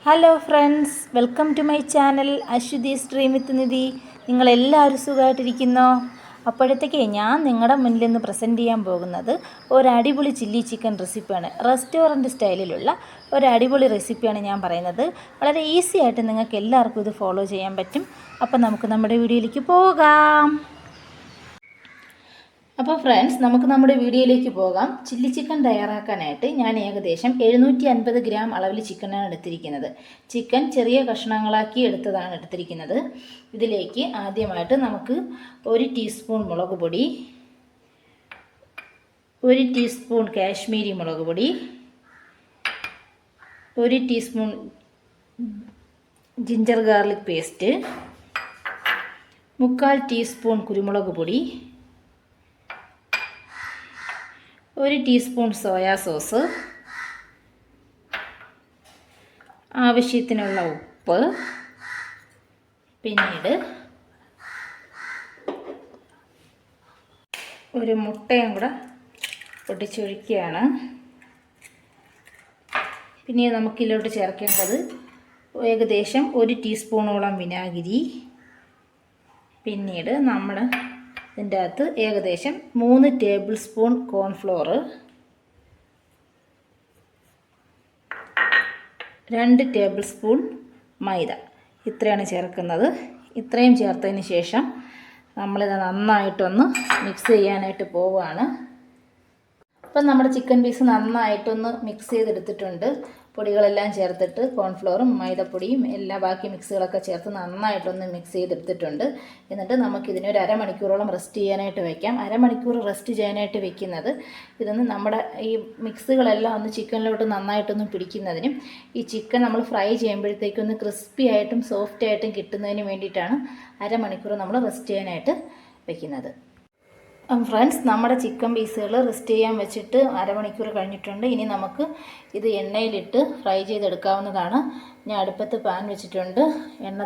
Hello friends, welcome to my channel Aswathy stream with Nidhi. നിങ്ങളെല്ലാവരും സുഖമായിട്ടിരിക്കുന്നോ? അപ്പോഴത്തേക്ക് ഞാൻ നിങ്ങളുടെ മുന്നിൽ നിന്ന് പ്രസൻറ്റ് ചെയ്യാൻ പോകുന്നത് ഒരു അടിപൊളി ചില്ലി ചിക്കൻ റെസിപ്പിയാണ്. റെസ്റ്റോറൻറ്റ് സ്റ്റൈലിലുള്ള ഒരു അടിപൊളി റെസിപ്പിയാണ് ഞാൻ പറയുന്നത്. വളരെ ഈസി ആയിട്ട് നിങ്ങൾക്ക് എല്ലാവർക്കും ഇത് ഫോളോ ചെയ്യാൻ പറ്റും. അപ്പോൾ നമുക്ക് നമ്മുടെ വീഡിയോയിലേക്ക് പോകാം. അപ്പോൾ ഫ്രണ്ട്സ്, നമുക്ക് നമ്മുടെ വീഡിയോയിലേക്ക് പോകാം. ചില്ലി ചിക്കൻ തയ്യാറാക്കാനായിട്ട് ഞാൻ ഏകദേശം 750 ഗ്രാം അളവിൽ ചിക്കനാണ് എടുത്തിരിക്കുന്നത്. ചിക്കൻ ചെറിയ കഷ്ണങ്ങളാക്കി എടുത്തിരിക്കുന്നത്. ഇതിലേക്ക് ആദ്യമായിട്ട് നമുക്ക് 1 ടീസ്പൂൺ മുളക് പൊടി, 1 ടീസ്പൂൺ കാശ്മീരി മുളക് പൊടി, 1 teaspoon ginger garlic paste, 3/4 teaspoon കുരുമുളക് പൊടി, 1 ടീസ്പൂൺ സോയാ സോസ്, ആവശ്യത്തിനുള്ള ഉപ്പ്, പിന്നീട് ഒരു മുട്ടയും കൂടെ പൊട്ടിച്ചൊഴിക്കുകയാണ്. പിന്നീട് നമുക്കിതിലോട്ട് ചേർക്കേണ്ടത് ഏകദേശം 1 ടീസ്പൂണോളം വിനാഗിരി, പിന്നീട് നമ്മൾ ഇതിൻ്റെ അകത്ത് ഏകദേശം 3 tablespoon cornflour, 2 tablespoon maida, ഇത്രയാണ് ചേർക്കുന്നത്. ഇത്രയും ചേർത്തതിന് ശേഷം നമ്മളിത് നന്നായിട്ടൊന്ന് മിക്സ് ചെയ്യാനായിട്ട് പോവുകയാണ്. അപ്പം നമ്മുടെ ചിക്കൻ പീസ് നന്നായിട്ടൊന്ന് മിക്സ് ചെയ്തെടുത്തിട്ടുണ്ട്. പൊടികളെല്ലാം ചേർത്തിട്ട് കോൺഫ്ലോറും മൈദപ്പൊടിയും എല്ലാ ബാക്കി മിക്സുകളൊക്കെ ചേർത്ത് നന്നായിട്ടൊന്ന് മിക്സ് ചെയ്തെടുത്തിട്ടുണ്ട്. എന്നിട്ട് നമുക്കിതിനൊരു അരമണിക്കൂറോളം റെസ്റ്റ് ചെയ്യാനായിട്ട് വയ്ക്കാം. അരമണിക്കൂർ റെസ്റ്റ് ചെയ്യാനായിട്ട് വെക്കുന്നത് ഇതൊന്ന് നമ്മുടെ ഈ മിക്സുകളെല്ലാം ഒന്ന് ചിക്കനിലോട്ട് നന്നായിട്ടൊന്ന് പിടിക്കുന്നതിനും ഈ ചിക്കൻ നമ്മൾ ഫ്രൈ ചെയ്യുമ്പോഴത്തേക്കൊന്ന് ക്രിസ്പി ആയിട്ടും സോഫ്റ്റ് ആയിട്ടും കിട്ടുന്നതിന് വേണ്ടിയിട്ടാണ് അരമണിക്കൂർ നമ്മൾ റെസ്റ്റ് ചെയ്യാനായിട്ട് വയ്ക്കുന്നത്. ഫ്രണ്ട്സ്, നമ്മുടെ ചിക്കൻ പീസുകൾ റെസ്റ്റ് ചെയ്യാൻ വെച്ചിട്ട് അരമണിക്കൂർ കഴിഞ്ഞിട്ടുണ്ട്. ഇനി നമുക്ക് ഇത് എണ്ണയിലിട്ട് ഫ്രൈ ചെയ്തെടുക്കാവുന്നതാണ്. ഞാൻ അടുപ്പത്ത് പാൻ വെച്ചിട്ടുണ്ട്, എണ്ണ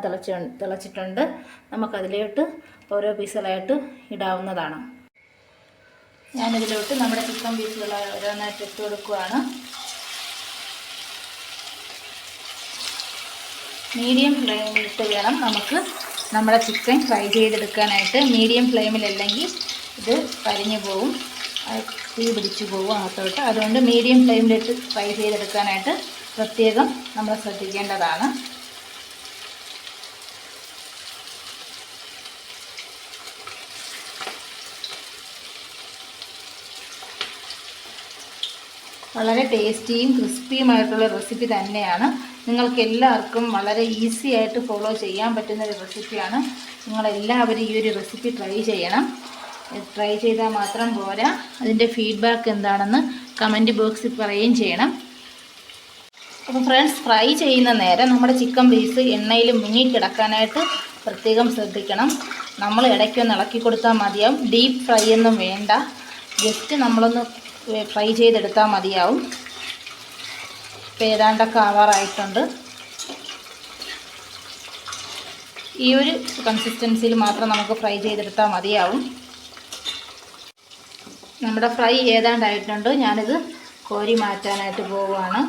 തിളച്ചിട്ടുണ്ട്. നമുക്കതിലോട്ട് ഓരോ പീസുകളായിട്ട് ഇടാവുന്നതാണ്. ഞാനിതിലോട്ട് നമ്മുടെ ചിക്കൻ പീസുകൾ ഓരോന്നായിട്ട് ഇട്ട് കൊടുക്കുകയാണ്. മീഡിയം ഫ്ലെയിമിലിട്ട് വേണം നമുക്ക് നമ്മുടെ ചിക്കൻ ഫ്രൈ ചെയ്തെടുക്കാനായിട്ട്. മീഡിയം ഫ്ലെയിമിലല്ലെങ്കിൽ ഇത് കരിഞ്ഞു പോവും, തീ പിടിച്ചു പോകും അകത്തോട്ട്. അതുകൊണ്ട് മീഡിയം ഫ്ലെയിമിലിട്ട് ഫ്രൈ ചെയ്തെടുക്കാനായിട്ട് പ്രത്യേകം നമ്മൾ ശ്രദ്ധിക്കേണ്ടതാണ്. വളരെ ടേസ്റ്റിയും ക്രിസ്പിയുമായിട്ടുള്ള റെസിപ്പി തന്നെയാണ്. നിങ്ങൾക്ക് എല്ലാവർക്കും വളരെ ഈസി ആയിട്ട് ഫോളോ ചെയ്യാൻ പറ്റുന്ന ഒരു റെസിപ്പിയാണ്. നിങ്ങളെല്ലാവരും ഈ ഒരു റെസിപ്പി ട്രൈ ചെയ്യണം. ട്രൈ ചെയ്താൽ മാത്രം പോരാ, അതിൻ്റെ ഫീഡ്ബാക്ക് എന്താണെന്ന് കമൻറ്റ് ബോക്സിൽ പറയുകയും ചെയ്യണം. അപ്പോൾ ഫ്രണ്ട്സ്, ഫ്രൈ ചെയ്യുന്ന നേരം നമ്മുടെ ചിക്കൻ പീസ് എണ്ണയിൽ മുങ്ങിക്കിടക്കാനായിട്ട് പ്രത്യേകം ശ്രദ്ധിക്കണം. നമ്മൾ ഇടയ്ക്കൊന്ന് ഇളക്കി കൊടുത്താൽ മതിയാവും. ഡീപ്പ് ഫ്രൈ ഒന്നും വേണ്ട, ജസ്റ്റ് നമ്മളൊന്ന് ഫ്രൈ ചെയ്തെടുത്താൽ മതിയാവും. ഇപ്പോൾ ഏതാണ്ടൊക്കെ ആവാറായിട്ടുണ്ട്. ഈ ഒരു കൺസിസ്റ്റൻസിയിൽ മാത്രം നമുക്ക് ഫ്രൈ ചെയ്തെടുത്താൽ മതിയാവും. നമ്മുടെ ഫ്രൈ ഏതാണ്ടായിട്ടുണ്ട്. ഞാനിത് കോരി മാറ്റാനായിട്ട് പോവുകയാണ്.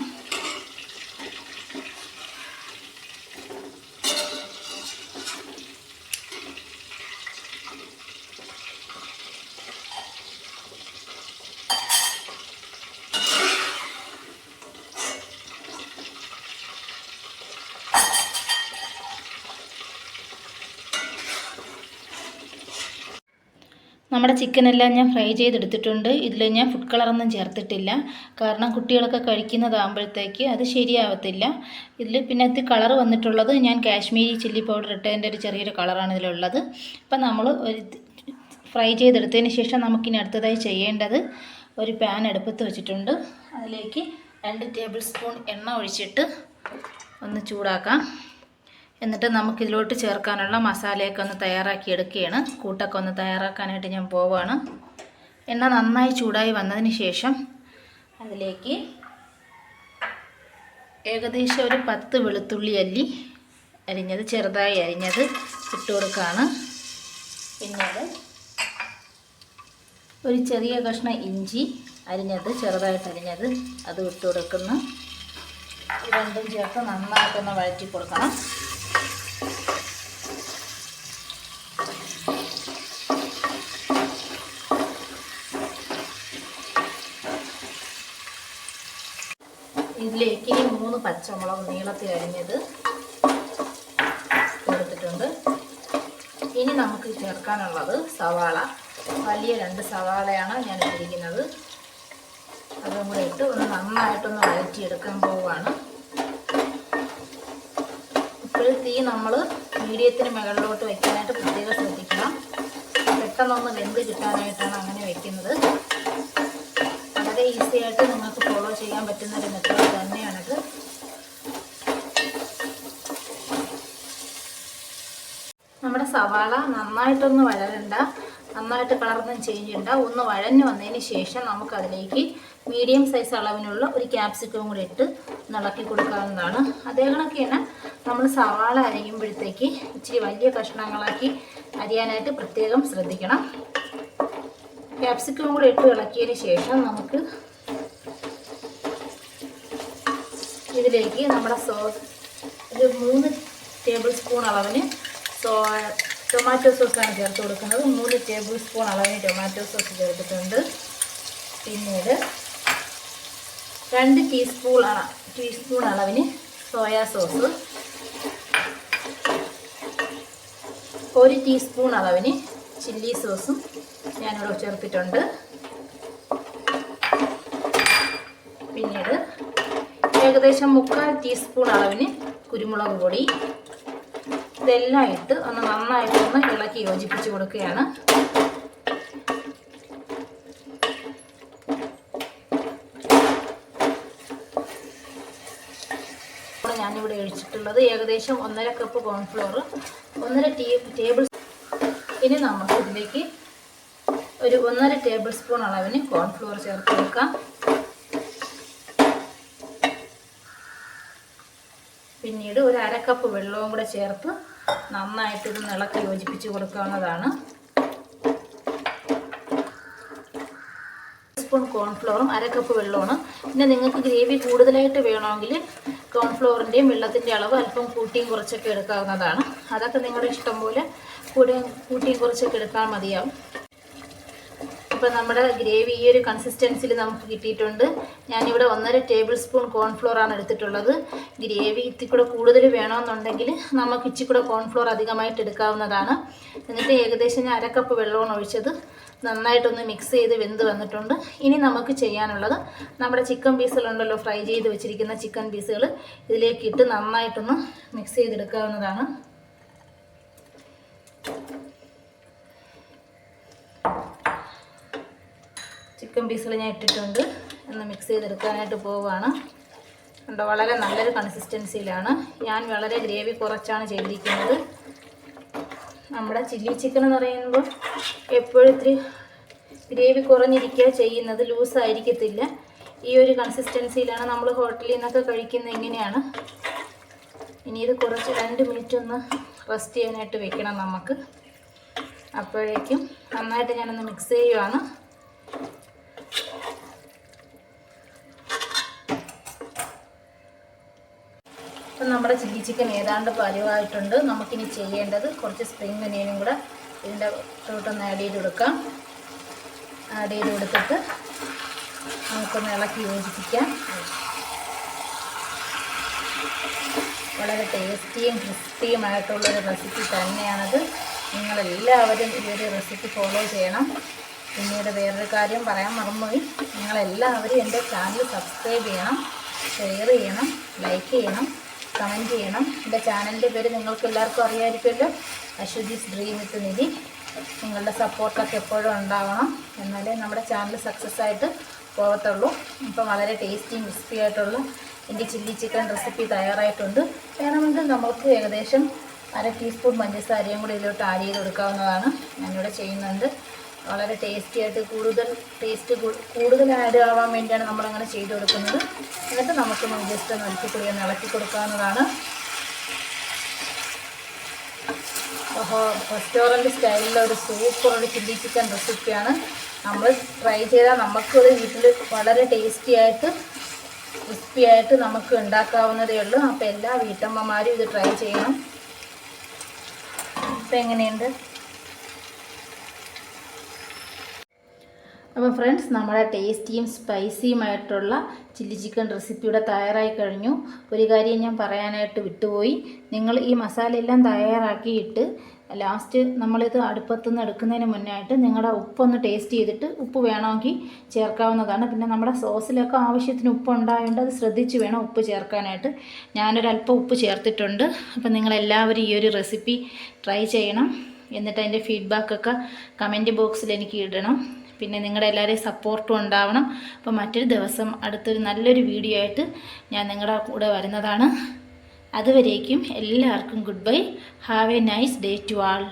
നമ്മുടെ ചിക്കനെല്ലാം ഞാൻ ഫ്രൈ ചെയ്തെടുത്തിട്ടുണ്ട്. ഇതിൽ ഞാൻ ഫുഡ് കളറൊന്നും ചേർത്തിട്ടില്ല. കാരണം കുട്ടികളൊക്കെ കഴിക്കുന്നതാകുമ്പോഴത്തേക്ക് അത് ശരിയാവത്തില്ല. ഇതിൽ പിന്നെ ഇത് കളർ വന്നിട്ടുള്ളത് ഞാൻ കാശ്മീരി ചില്ലി പൗഡർ ഇട്ടതിൻ്റെ ഒരു ചെറിയൊരു കളറാണ് ഇതിലുള്ളത്. അപ്പം നമ്മൾ ഫ്രൈ ചെയ്തെടുത്തതിന് ശേഷം നമുക്കിനി അടുത്തതായി ചെയ്യേണ്ടത് ഒരു പാൻ അടുപ്പത്ത് വെച്ചിട്ടുണ്ട്. അതിലേക്ക് 2 ടേബിൾ സ്പൂൺ എണ്ണ ഒഴിച്ചിട്ട് ഒന്ന് ചൂടാക്കാം. എന്നിട്ട് നമുക്കിതിലോട്ട് ചേർക്കാനുള്ള മസാലയൊക്കെ ഒന്ന് തയ്യാറാക്കി എടുക്കുകയാണ്. കൂട്ടൊക്കെ ഒന്ന് തയ്യാറാക്കാനായിട്ട് ഞാൻ പോവുകയാണ്. എണ്ണ നന്നായി ചൂടായി വന്നതിന് ശേഷം അതിലേക്ക് ഏകദേശം ഒരു 10 വെളുത്തുള്ളി അല്ലി അരിഞ്ഞത്, ചെറുതായി അരിഞ്ഞത് ഇട്ട് കൊടുക്കുകയാണ്. പിന്നീട് ഒരു ചെറിയ കഷ്ണം ഇഞ്ചി അരിഞ്ഞത്, ചെറുതായിട്ട് അരിഞ്ഞത്, അത് ഇട്ട് കൊടുക്കുന്നു. ഈ രണ്ടും ചേർത്ത് നന്നായിട്ടൊന്ന് വഴറ്റി കൊടുക്കണം. ഇതിലേക്ക് 3 പച്ചമുളക് നീളത്തിൽ അരിഞ്ഞത് കൊടുത്തിട്ടുണ്ട്. ഇനി നമുക്ക് ചേർക്കാനുള്ളത് സവാള. വലിയ 2 സവാളയാണ് ഞാൻ ഇട്ടിരിക്കുന്നത്. അതും കൂടെ ഇട്ട് ഒന്ന് നന്നായിട്ടൊന്ന് വഴറ്റിയെടുക്കാൻ പോവുകയാണ്. ഇപ്പോൾ തീ നമ്മൾ മീഡിയത്തിന് മുകളിലോട്ട് വയ്ക്കാനായിട്ട് പ്രത്യേകം ശ്രദ്ധിക്കണം. പെട്ടെന്നൊന്ന് വെന്ത് കിട്ടാനായിട്ടാണ് അങ്ങനെ വയ്ക്കുന്നത്. വളരെ ഈസി ആയിട്ട് നിങ്ങൾക്ക് ഫോളോ ചെയ്യാൻ പറ്റുന്ന ഒരു മെത്തേഡ് തന്നെയാണിത്. നമ്മുടെ സവാള നന്നായിട്ടൊന്ന് വഴരണ്ട, നന്നായിട്ട് കളറൊന്നും ചേഞ്ച് ചെയ്യണ്ട. ഒന്ന് വഴഞ്ഞു വന്നതിന് ശേഷം നമുക്കതിലേക്ക് മീഡിയം സൈസ് അളവിനുള്ള ഒരു ക്യാപ്സിക്കവും കൂടി ഇട്ട് ഇളക്കി കൊടുക്കാവുന്നതാണ്. അതേ കണക്ക് തന്നെ നമ്മൾ സവാള അരിയുമ്പോഴത്തേക്ക് ഇച്ചിരി വലിയ കഷ്ണങ്ങളാക്കി അരിയാനായിട്ട് പ്രത്യേകം ശ്രദ്ധിക്കണം. ക്യാപ്സിക്കവും കൂടി ഇട്ട് ഇളക്കിയതിന് ശേഷം നമുക്ക് ഇതിലേക്ക് നമ്മുടെ ഒരു 3 ടേബിൾ സ്പൂൺ അളവിന് ടൊമാറ്റോ സോസാണ് ചേർത്ത് കൊടുക്കുന്നത്. 3 ടേബിൾ സ്പൂൺ അളവിന് ടൊമാറ്റോ സോസ് ചേർത്തിട്ടുണ്ട്. പിന്നീട് 2 ടീസ്പൂൺ അളവിന് സോയാ സോസ്, 1 ടീസ്പൂൺ അളവിന് ചില്ലി സോസും ഞാനിവിടെ ചേർത്തിട്ടുണ്ട്. പിന്നീട് ഏകദേശം 3/4 ടീസ്പൂൺ അളവിന് കുരുമുളക് പൊടി. ഇതെല്ലാം ഇട്ട് ഒന്ന് നന്നായിട്ടൊന്ന് ഇളക്കി യോജിപ്പിച്ച് കൊടുക്കുകയാണ്. ഞാനിവിടെ ഒഴിച്ചിട്ടുള്ളത് ഏകദേശം 1.5 കപ്പ് കോൺഫ്ലോർ, 1.5 ടേബിൾ. ഇനി നമുക്ക് ഇതിലേക്ക് ഒരു 1.5 ടേബിൾ സ്പൂൺ അളവിന് കോൺഫ്ലോർ ചേർത്ത് കൊടുക്കാം. പിന്നീട് ഒരു 1/2 കപ്പ് വെള്ളവും കൂടെ ചേർത്ത് നന്നായിട്ട് ഇത് ഇളക്കി യോജിപ്പിച്ച് കൊടുക്കാവുന്നതാണ്. സ്പൂൺ കോൺഫ്ലോറും 1/2 കപ്പ് വെള്ളമാണ്. പിന്നെ നിങ്ങൾക്ക് ഗ്രേവി കൂടുതലായിട്ട് വേണമെങ്കിൽ കോൺഫ്ലോറിൻ്റെയും വെള്ളത്തിൻ്റെ അളവ് അല്പം കൂട്ടിയും കുറച്ചൊക്കെ എടുക്കാവുന്നതാണ്. അതൊക്കെ നിങ്ങളുടെ ഇഷ്ടം പോലെ കൂട്ടിയും കുറച്ചൊക്കെ എടുക്കാൻ മതിയാവും. ഇപ്പോൾ നമ്മുടെ ഗ്രേവി ഈ ഒരു കൺസിസ്റ്റൻസിയിൽ നമുക്ക് കിട്ടിയിട്ടുണ്ട്. ഞാനിവിടെ 1.5 ടേബിൾ സ്പൂൺ കോൺഫ്ലോറാണ് എടുത്തിട്ടുള്ളത്. ഗ്രേവി ഇത്തിരി കൂടെ കൂടുതൽ വേണമെന്നുണ്ടെങ്കിൽ നമുക്ക് ഇച്ചിരി കൂടെ കോൺഫ്ലോർ അധികമായിട്ട് എടുക്കാവുന്നതാണ്. എന്നിട്ട് ഏകദേശം ഞാൻ 1/2 കപ്പ് വെള്ളമാണ് ഒഴിച്ചത്. നന്നായിട്ടൊന്ന് മിക്സ് ചെയ്ത് വെന്ത് വന്നിട്ടുണ്ട്. ഇനി നമുക്ക് ചെയ്യാനുള്ളത് നമ്മുടെ ചിക്കൻ പീസുകളുണ്ടല്ലോ, ഫ്രൈ ചെയ്ത് വെച്ചിരിക്കുന്ന ചിക്കൻ പീസുകൾ ഇതിലേക്ക് ഇട്ട് നന്നായിട്ടൊന്ന് മിക്സ് ചെയ്തെടുക്കാവുന്നതാണ്. ചിക്കൻ പീസുകൾ ഞാൻ ഇട്ടിട്ടുണ്ട്. ഒന്ന് മിക്സ് ചെയ്തെടുക്കാനായിട്ട് പോവുകയാണ്. കണ്ടോ, വളരെ നല്ലൊരു കൺസിസ്റ്റൻസിയിലാണ്. ഞാൻ വളരെ ഗ്രേവി കുറച്ചാണ് ചെയ്തിരിക്കുന്നത്. നമ്മുടെ ചില്ലി ചിക്കൻ എന്ന് പറയുമ്പോൾ എപ്പോഴും ഇത്തിരി ഗ്രേവി കുറഞ്ഞിരിക്കുക ചെയ്യുന്നത്, ലൂസായിരിക്കത്തില്ല. ഈ ഒരു കൺസിസ്റ്റൻസിയിലാണ് നമ്മൾ ഹോട്ടലിൽ നിന്നൊക്കെ കഴിക്കുന്നത്. ഇങ്ങനെയാണ്. ഇനി ഇത് കുറച്ച് 2 മിനിറ്റ് ഒന്ന് റെസ്റ്റ് ചെയ്യാനായിട്ട് വെക്കണം നമുക്ക്. അപ്പോഴേക്കും നന്നായിട്ട് ഞാനൊന്ന് മിക്സ് ചെയ്യുവാണ്. അപ്പം നമ്മുടെ ചില്ലി ചിക്കൻ ഏതാണ്ട് പരുവായിട്ടുണ്ട്. നമുക്കിനി ചെയ്യേണ്ടത് കുറച്ച് സ്പ്രിംഗ് ഒനിയനും കൂടെ ഇതിൻ്റെ തൊട്ടൊന്ന് ആഡ് ചെയ്ത് കൊടുക്കാം. ആഡ് ചെയ്ത് കൊടുത്തിട്ട് നമുക്കൊന്ന് ഇളക്കി യോജിപ്പിക്കാം. വളരെ ടേസ്റ്റിയും ക്രിസ്പിയുമായിട്ടുള്ളൊരു റെസിപ്പി തന്നെയാണത്. നിങ്ങളെല്ലാവരും ഈ ഒരു റെസിപ്പി ഫോളോ ചെയ്യണം. പിന്നീട് വേറൊരു കാര്യം പറയാൻ മറന്നുപോയി. നിങ്ങളെല്ലാവരും എൻ്റെ ചാനൽ സബ്സ്ക്രൈബ് ചെയ്യണം, ഷെയർ ചെയ്യണം, ലൈക്ക് ചെയ്യണം, കമൻറ്റ് ചെയ്യണം. എൻ്റെ ചാനലിൻ്റെ പേര് നിങ്ങൾക്ക് എല്ലാവർക്കും അറിയാമായിരിക്കുമല്ലോ, അശ്വതീസ് ഡ്രീം വിത്ത് നിധി. നിങ്ങളുടെ സപ്പോർട്ടൊക്കെ എപ്പോഴും ഉണ്ടാവണം, എന്നാലേ നമ്മുടെ ചാനൽ സക്സസ് ആയിട്ട് പോകത്തുള്ളൂ. ഇപ്പം വളരെ ടേസ്റ്റിയും ക്രിസ്പി ആയിട്ടുള്ള എൻ്റെ ചില്ലി ചിക്കൻ റെസിപ്പി തയ്യാറായിട്ടുണ്ട്. വേണമെങ്കിൽ നമുക്ക് ഏകദേശം 1/2 ടീസ്പൂൺ പഞ്ചസാരയും കൂടി ഇതിലോട്ട് ആഡ് ചെയ്ത് കൊടുക്കാവുന്നതാണ്. ഞാനിവിടെ ചെയ്യുന്നുണ്ട്. വളരെ ടേസ്റ്റി ആയിട്ട് കൂടുതൽ ആഡ് ആവാൻ വേണ്ടിയാണ് നമ്മളങ്ങനെ ചെയ്ത് കൊടുക്കുന്നത്. എന്നിട്ട് നമുക്കൊന്ന് ജസ്റ്റ് ഒന്ന് ഇളക്കി കൊടുക്കാവുന്നതാണ്. റെസ്റ്റോറൻറ്റ് സ്റ്റൈലിലുള്ള ഒരു സൂപ്പർ ചില്ലി ചിക്കൻ റെസിപ്പിയാണ്. നമ്മൾ ട്രൈ ചെയ്താൽ നമുക്കൊരു വീട്ടിൽ വളരെ ടേസ്റ്റി ആയിട്ട് ക്രിസ്പി ആയിട്ട് നമുക്ക് ഉണ്ടാക്കാവുന്നതേ ഉള്ളൂ. അപ്പോൾ എല്ലാ വീട്ടമ്മമാരും ഇത് ട്രൈ ചെയ്യണം. ഇപ്പം എങ്ങനെയുണ്ട്? അപ്പോൾ ഫ്രണ്ട്സ്, നമ്മുടെ ടേസ്റ്റിയും സ്പൈസിയുമായിട്ടുള്ള ചില്ലി ചിക്കൻ റെസിപ്പി ഇവിടെ തയ്യാറായി കഴിഞ്ഞു. ഒരു കാര്യം ഞാൻ പറയാനായിട്ട് വിട്ടുപോയി. നിങ്ങൾ ഈ മസാല എല്ലാം തയ്യാറാക്കിയിട്ട് ലാസ്റ്റ് നമ്മളിത് അടുപ്പത്തുനിന്ന് എടുക്കുന്നതിന് മുന്നേ ആയിട്ട് നിങ്ങളുടെ ഉപ്പൊന്ന് ടേസ്റ്റ് ചെയ്തിട്ട് ഉപ്പ് വേണമെങ്കിൽ ചേർക്കാവുന്നതാണ്. പിന്നെ നമ്മുടെ സോസിലൊക്കെ ആവശ്യത്തിന് ഉപ്പ് ഉണ്ടായതുകൊണ്ട് അത് ശ്രദ്ധിച്ച് വേണം ഉപ്പ് ചേർക്കാനായിട്ട്. ഞാനൊരല്പം ഉപ്പ് ചേർത്തിട്ടുണ്ട്. അപ്പോൾ നിങ്ങളെല്ലാവരും ഈ ഒരു റെസിപ്പി ട്രൈ ചെയ്യണം. എന്നിട്ട് അതിൻ്റെ ഫീഡ്ബാക്കൊക്കെ കമൻറ്റ് ബോക്സിൽ എനിക്ക് ഇടണം. പിന്നെ നിങ്ങളുടെ എല്ലാവരെയും സപ്പോർട്ടും ഉണ്ടാവണം. അപ്പോൾ മറ്റൊരു ദിവസം അടുത്തൊരു നല്ലൊരു വീഡിയോ ആയിട്ട് ഞാൻ നിങ്ങളുടെ കൂടെ വരുന്നതാണ്. അതുവരേക്കും എല്ലാവർക്കും good bye. Have a nice day to all.